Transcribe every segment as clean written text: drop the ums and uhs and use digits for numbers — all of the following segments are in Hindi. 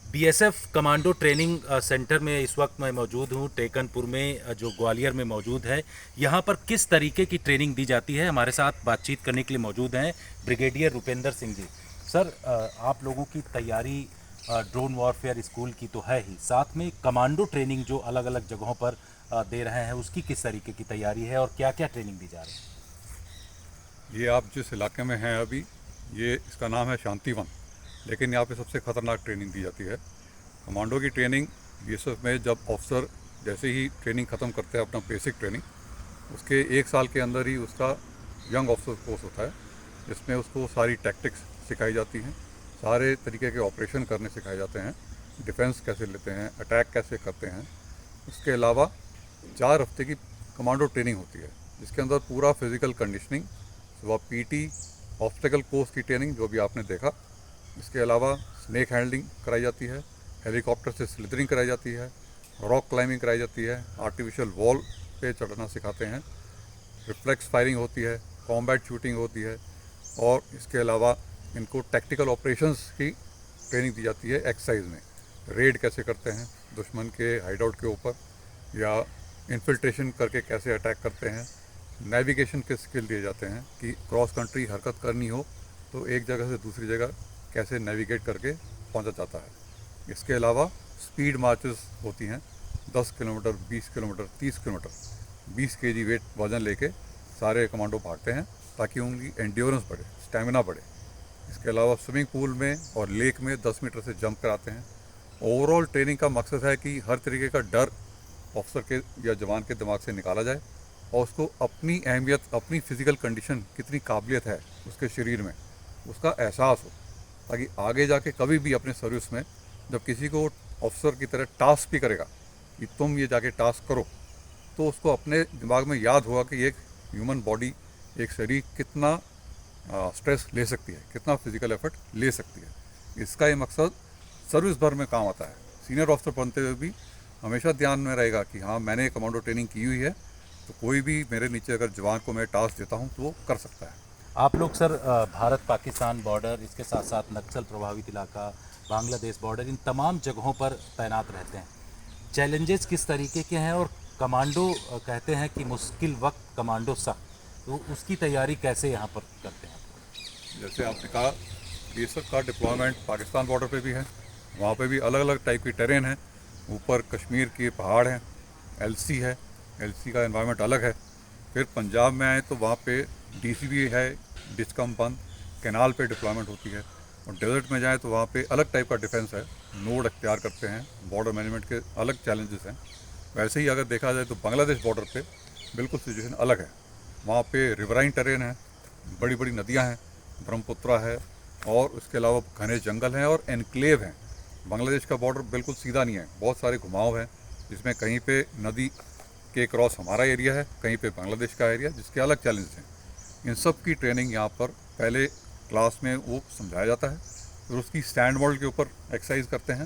बीएसएफ कमांडो ट्रेनिंग सेंटर में इस वक्त मैं मौजूद हूँ, टेकनपुर में, जो ग्वालियर में मौजूद है। यहाँ पर किस तरीके की ट्रेनिंग दी जाती है, हमारे साथ बातचीत करने के लिए मौजूद हैं ब्रिगेडियर रुपेंद्र सिंह जी। सर, आप लोगों की तैयारी ड्रोन वॉरफेयर स्कूल की तो है ही, साथ में कमांडो ट्रेनिंग जो अलग अलग जगहों पर दे रहे हैं, उसकी किस तरीके की तैयारी है और क्या क्या ट्रेनिंग दी जा रही है? ये आप जिस इलाके में हैं अभी, ये इसका नाम है शांतिवन, लेकिन यहाँ पे सबसे ख़तरनाक ट्रेनिंग दी जाती है। कमांडो की ट्रेनिंग बीएसएफ में जब ऑफिसर जैसे ही ट्रेनिंग ख़त्म करते हैं अपना बेसिक ट्रेनिंग, उसके 1 साल के अंदर ही उसका यंग ऑफिसर कोर्स होता है, जिसमें उसको सारी टैक्टिक्स सिखाई जाती हैं, सारे तरीके के ऑपरेशन करने सिखाए जाते हैं, डिफेंस कैसे लेते हैं, अटैक कैसे करते हैं। उसके अलावा 4 हफ्ते की कमांडो ट्रेनिंग होती है, जिसके अंदर पूरा फिज़िकल कंडीशनिंग, सुबह पीटी, ऑब्स्टेकल कोर्स की ट्रेनिंग जो भी आपने देखा, इसके अलावा स्नेक हैंडलिंग कराई जाती है, हेलीकॉप्टर से स्लिदरिंग कराई जाती है, रॉक क्लाइंबिंग कराई जाती है, आर्टिफिशियल वॉल पे चढ़ना सिखाते हैं, रिफ्लेक्स फायरिंग होती है, कॉम्बैट शूटिंग होती है, और इसके अलावा इनको टैक्टिकल ऑपरेशंस की ट्रेनिंग दी जाती है। एक्सरसाइज में रेड कैसे करते हैं दुश्मन के हाइडआउट के ऊपर, या इन्फिल्ट्रेशन करके कैसे अटैक करते हैं, नेविगेशन के स्किल दिए जाते हैं कि क्रॉस कंट्री हरकत करनी हो तो एक जगह से दूसरी जगह कैसे नेविगेट करके पहुंचा जाता है। इसके अलावा स्पीड मार्चेस होती हैं, 10 kilometre, 20 kilometre, 30 kilometre, 20 KG weight वजन लेके सारे कमांडो भागते हैं ताकि उनकी एंड्योरेंस बढ़े, स्टेमिना बढ़े। इसके अलावा स्विमिंग पूल में और लेक में 10 मीटर से जंप कराते हैं। ओवरऑल ट्रेनिंग का मकसद है कि हर तरीके का डर ऑफिसर के या जवान के दिमाग से निकाला जाए और उसको अपनी अहमियत, अपनी फ़िज़िकल कंडीशन कितनी काबिलियत है उसके शरीर में, उसका एहसास हो, ताकि आगे जाके कभी भी अपने सर्विस में जब किसी को ऑफिसर की तरह टास्क भी करेगा कि तुम ये जाके टास्क करो, तो उसको अपने दिमाग में याद होगा कि एक ह्यूमन बॉडी, एक शरीर कितना स्ट्रेस ले सकती है, कितना फिजिकल एफर्ट ले सकती है। इसका ये मकसद सर्विस भर में काम आता है। सीनियर ऑफिसर बनते हुए भी हमेशा ध्यान में रहेगा कि हाँ, मैंने कमांडो ट्रेनिंग की हुई है, तो कोई भी मेरे नीचे अगर जवान को मैं टास्क देता हूँ तो वो कर सकता है। आप लोग सर, भारत पाकिस्तान बॉर्डर, इसके साथ साथ नक्सल प्रभावित इलाका, बांग्लादेश बॉर्डर, इन तमाम जगहों पर तैनात रहते हैं। चैलेंजेस किस तरीके के हैं, और कमांडो कहते हैं कि मुश्किल वक्त कमांडो सख्त, तो उसकी तैयारी कैसे यहाँ पर करते हैं? जैसे आपने कहा, बीएसएफ का डिप्लॉयमेंट पाकिस्तान बॉर्डर पे भी है, वहाँ पे भी अलग अलग टाइप की टेरेन है। ऊपर कश्मीर के पहाड़ हैं, एलसी है, एलसी का एनवायरनमेंट अलग है। फिर पंजाब में आए तो वहाँ पे डीसीबी है, डिस्कम बंद, कैनाल पे डिप्लॉयमेंट होती है। और डेजर्ट में जाए तो वहाँ पे अलग टाइप का डिफेंस है, नोड अख्तियार करते हैं, बॉर्डर मैनेजमेंट के अलग चैलेंजेस हैं। वैसे ही अगर देखा जाए तो बांग्लादेश बॉर्डर पे बिल्कुल सिचुएशन अलग है। वहाँ पे रिवराइन टेरेन है, बड़ी बड़ी नदियाँ हैं, ब्रह्मपुत्रा है, और उसके अलावा घने जंगल हैं और एनक्लेव हैं। बांग्लादेश का बॉर्डर बिल्कुल सीधा नहीं है, बहुत सारे घुमाव हैं, जिसमें कहीं पे नदी के क्रॉस हमारा एरिया है, कहीं पे बांग्लादेश का एरिया, जिसके अलग चैलेंज हैं। इन सब की ट्रेनिंग यहाँ पर पहले क्लास में वो समझाया जाता है, फिर उसकी स्टैंड मॉडल के ऊपर एक्सरसाइज करते हैं,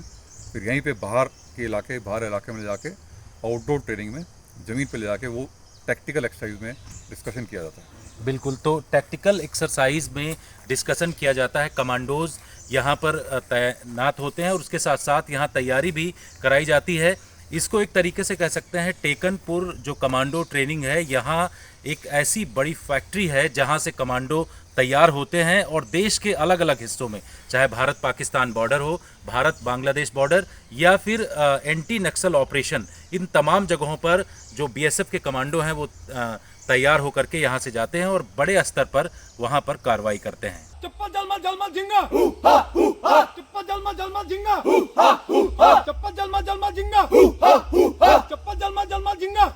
फिर यहीं पे बाहर इलाके में ले जाके आउटडोर ट्रेनिंग में ज़मीन पे ले जाके वो टैक्टिकल एक्सरसाइज में डिस्कशन किया जाता है। बिल्कुल, तो टैक्टिकल एक्सरसाइज में डिस्कशन किया जाता है। कमांडोज यहाँ पर तैनात होते हैं और उसके साथ साथ यहाँ तैयारी भी कराई जाती है। इसको एक तरीके से कह सकते हैं, टेकनपुर जो कमांडो ट्रेनिंग है, यहाँ एक ऐसी बड़ी फैक्ट्री है जहाँ से कमांडो तैयार होते हैं, और देश के अलग अलग हिस्सों में, चाहे भारत पाकिस्तान बॉर्डर हो, भारत बांग्लादेश बॉर्डर, या फिर एंटी नक्सल ऑपरेशन, इन तमाम जगहों पर जो बीएसएफ के कमांडो हैं वो तैयार होकर के यहाँ से जाते हैं और बड़े स्तर पर वहाँ पर कार्रवाई करते हैं। चप्पल जलमा जलमा झिंगा, चप्पल जलमा जलमा झिंगा, चप्पल जलमा जलमा झिंगा, चप्पल जलमा जलमा झिंगा।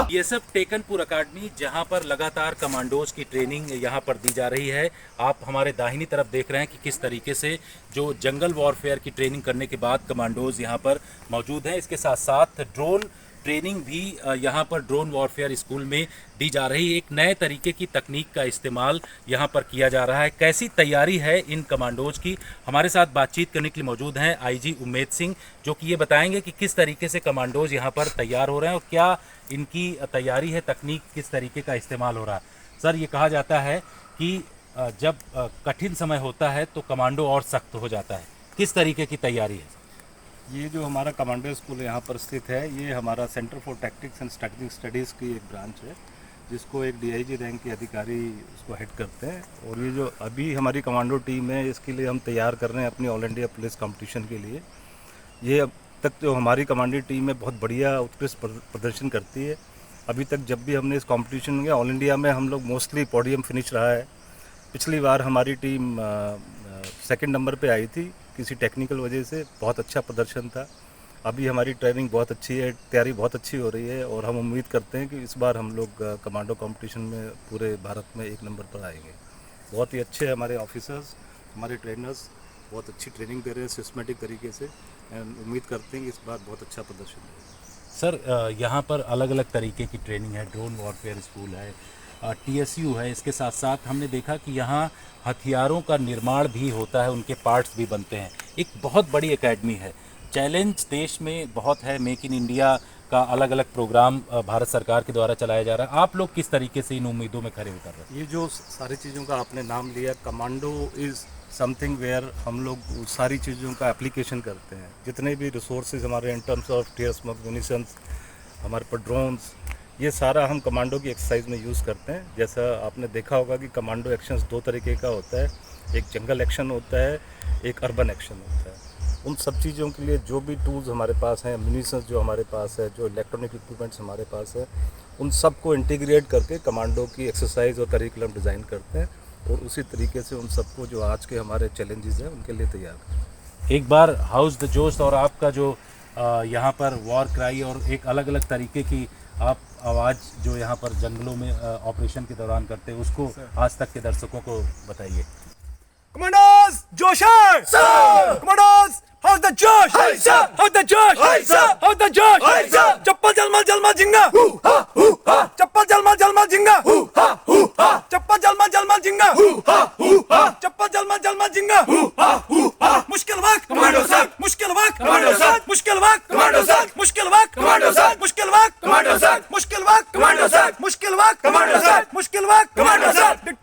बीएसएफ टेकनपुर अकादमी, जहां पर लगातार कमांडोज की ट्रेनिंग यहां पर दी जा रही है। आप हमारे दाहिनी तरफ देख रहे हैं कि किस तरीके से जो जंगल वॉरफेयर की ट्रेनिंग करने के बाद कमांडोज यहां पर मौजूद हैं। इसके साथ साथ ड्रोन ट्रेनिंग भी यहाँ पर ड्रोन वॉरफेयर स्कूल में दी जा रही है। एक नए तरीके की तकनीक का इस्तेमाल यहाँ पर किया जा रहा है। कैसी तैयारी है इन कमांडोज की, हमारे साथ बातचीत करने के लिए मौजूद हैं आईजी उम्मेद सिंह, जो कि ये बताएंगे कि किस तरीके से कमांडोज यहाँ पर तैयार हो रहे हैं और क्या इनकी तैयारी है, तकनीक किस तरीके का इस्तेमाल हो रहा है। सर, ये कहा जाता है कि जब कठिन समय होता है तो कमांडो और सख्त हो जाता है, किस तरीके की तैयारी है? ये जो हमारा कमांडो स्कूल यहाँ पर स्थित है, ये हमारा centre for tactics and strategic studies की एक ब्रांच है, जिसको एक डीआईजी रैंक के अधिकारी उसको हेड करते हैं। और ये जो अभी हमारी कमांडो टीम है, इसके लिए हम तैयार कर रहे हैं अपनी ऑल इंडिया पुलिस कंपटीशन के लिए। ये अब तक जो हमारी कमांडो टीम है बहुत बढ़िया उत्कृष्ट प्रदर्शन करती है। अभी तक जब भी हमने इस कंपटीशन में ऑल इंडिया में हम लोग मोस्टली पोडियम फिनिश रहा है। पिछली बार हमारी टीम सेकंड नंबर पे आई थी, किसी टेक्निकल वजह से बहुत अच्छा प्रदर्शन था। अभी हमारी ट्रेनिंग बहुत अच्छी है, तैयारी बहुत अच्छी हो रही है और हम उम्मीद करते हैं कि इस बार हम लोग कमांडो कंपटीशन में पूरे भारत में 1 नंबर पर आएंगे। बहुत ही अच्छे हमारे ऑफिसर्स, हमारे ट्रेनर्स बहुत अच्छी ट्रेनिंग दे रहे हैं सिस्टमेटिक तरीके से। उम्मीद करते हैं कि इस बार बहुत अच्छा प्रदर्शन होगा। सर यहाँ पर अलग अलग तरीके की ट्रेनिंग है, ड्रोन वॉरफेयर स्कूल है, टीएसयू है, इसके साथ साथ हमने देखा कि यहाँ हथियारों का निर्माण भी होता है, उनके पार्ट्स भी बनते हैं। एक बहुत बड़ी एकेडमी है। चैलेंज देश में बहुत है, मेक इन इंडिया का अलग अलग प्रोग्राम भारत सरकार के द्वारा चलाया जा रहा है। आप लोग किस तरीके से इन उम्मीदों में खरे उतर रहे हैं? ये जो सारी चीज़ों का आपने नाम लिया, कमांडो इज़ समथिंग वेयर हम लोग सारी चीज़ों का एप्लीकेशन करते हैं। जितने भी रिसोर्सेज हमारे in terms of tear smoke munitions, हमारे पास ड्रोन्स, ये सारा हम कमांडो की एक्सरसाइज में यूज़ करते हैं। जैसा आपने देखा होगा कि कमांडो एक्शंस 2 तरीके का होता है, एक जंगल एक्शन होता है, एक अर्बन एक्शन होता है। उन सब चीज़ों के लिए जो भी टूल्स हमारे पास हैं, म्यूनिशंस जो हमारे पास है, जो इलेक्ट्रॉनिक इक्विपमेंट्स हमारे पास है, उन सबको इंटीग्रेट करके कमांडो की एक्सरसाइज और करिकुलम डिज़ाइन करते हैं और उसी तरीके से उन सबको जो आज के हमारे चैलेंजेस हैं उनके लिए तैयार करते हैं। एक बार हाउस द जोश और आपका जो यहाँ पर वॉर क्राई और एक अलग अलग तरीके की आप आवाज़ जो यहाँ पर जंगलों में ऑपरेशन के दौरान करते हैं, उसको आज तक के दर्शकों को बताइए। कमांडोज जोश है सर, कमांडोज हाउस द जोश है सर, हाउस द जोश है सर, हाउस द जोश है सर। चप्पल जलमा जलमा जिंगा, चप्पल जलमा जलमा जिंगा, चप्पल जलमा जलमा जिंगा, चप्पल जलमा जलमा जिंगा। मुश्किल वक्त कमांडो सर, मुश्किल वक्त कमांडो सर, मुश्किल वक्त कमांडो सर, मुश्किल वक्त कमांडो सर, मुश्किल वक्त कमांडो सर, मुश्किल वक्त कमांडो सर, मुश्किल वक्त कमांडो सर, मुश्किल वक्त कमांडो सर।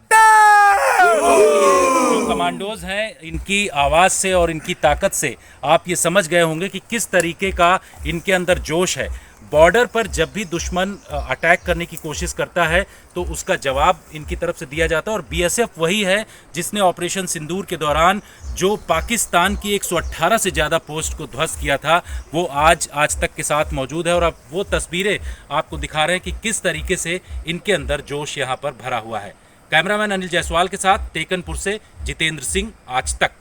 जो कमांडोज हैं, इनकी आवाज़ से और इनकी ताकत से आप ये समझ गए होंगे कि किस तरीके का इनके अंदर जोश है। बॉर्डर पर जब भी दुश्मन अटैक करने की कोशिश करता है तो उसका जवाब इनकी तरफ से दिया जाता है। और बीएसएफ वही है जिसने ऑपरेशन सिंदूर के दौरान जो पाकिस्तान की 118 से ज़्यादा पोस्ट को ध्वस्त किया था, वो आज तक के साथ मौजूद है। और अब वो तस्वीरें आपको दिखा रहे हैं कि किस तरीके से इनके अंदर जोश यहाँ पर भरा हुआ है। कैमरामैन अनिल जायसवाल के साथ टेकनपुर से जितेंद्र सिंह, आज तक।